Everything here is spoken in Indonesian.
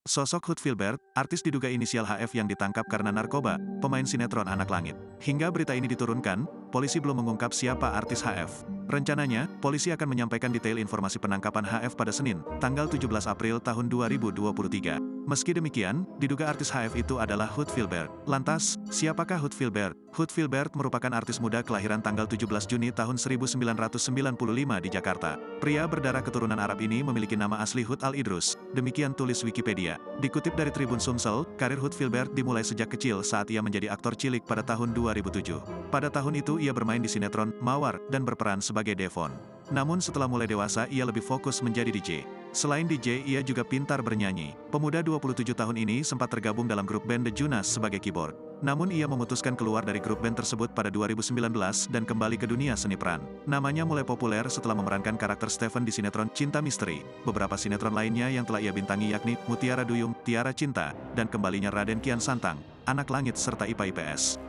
Sosok Hood Filbert, artis diduga inisial HF yang ditangkap karena narkoba, pemain sinetron Anak Langit. Hingga berita ini diturunkan, polisi belum mengungkap siapa artis HF. Rencananya, polisi akan menyampaikan detail informasi penangkapan HF pada Senin, tanggal 17 April tahun 2023. Meski demikian, diduga artis HF itu adalah Hood Filbert. Lantas, siapakah Hood Filbert? Hood Filbert merupakan artis muda kelahiran tanggal 17 Juni tahun 1995 di Jakarta. Pria berdarah keturunan Arab ini memiliki nama asli Hood Al-Idrus, demikian tulis Wikipedia. Dikutip dari Tribun Sumsel, karir Hood Filbert dimulai sejak kecil saat ia menjadi aktor cilik pada tahun 2007. Pada tahun itu ia bermain di sinetron Mawar dan berperan sebagai Devon. Namun setelah mulai dewasa ia lebih fokus menjadi DJ. Selain DJ, ia juga pintar bernyanyi. Pemuda 27 tahun ini sempat tergabung dalam grup band The Jonas sebagai keyboard. Namun ia memutuskan keluar dari grup band tersebut pada 2019 dan kembali ke dunia seni peran. Namanya mulai populer setelah memerankan karakter Stephen di sinetron Cinta Misteri. Beberapa sinetron lainnya yang telah ia bintangi yakni Mutiara Duyung, Tiara Cinta, dan kembalinya Raden Kian Santang, Anak Langit serta IPA IPS.